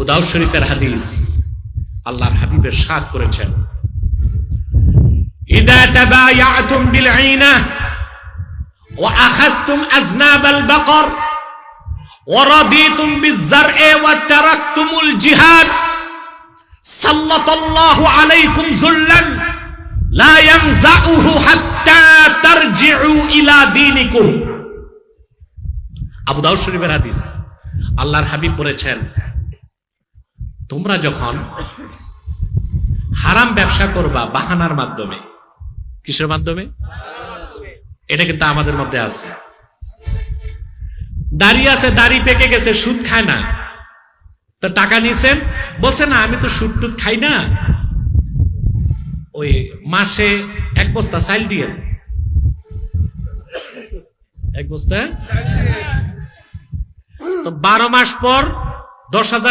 আবু দাউদ শরীফের হাদিস, আল্লাহর হাবিব ইরশাদ করেছেন, ইযা তাবায়াতুম বিল আইনা ওয়া আখাযতুম আযনাবাল বাকর ওয়া রাদিতুম বিয-যার'i ওয়া তারাকতুমুল জিহাদ সাল্লাল্লাহু আলাইকুম যুল্লান লা ইয়ানজাউহু হাত্তা তারজিউ ইলা দীনিকুম। আবু দাউদ শরীফের হাদিস, আল্লাহর হাবিব বলেছেন, তোমরা যখন হারাম ব্যবসা করবা বাহানার মাধ্যমে, কিসের মাধ্যমে? এটা কিন্তু আমাদের মধ্যে আছে। দাড়ি আছে, দাড়ি পেকে গেছে, সুদ খায় না, তো টাকা নিছেন, বলছে না আমি তো সুদ টুদ খাই না, ওই মাসে 1 বস্তা চাল দিয়ে, 1 বস্তা, তো 12 মাস পর 10,000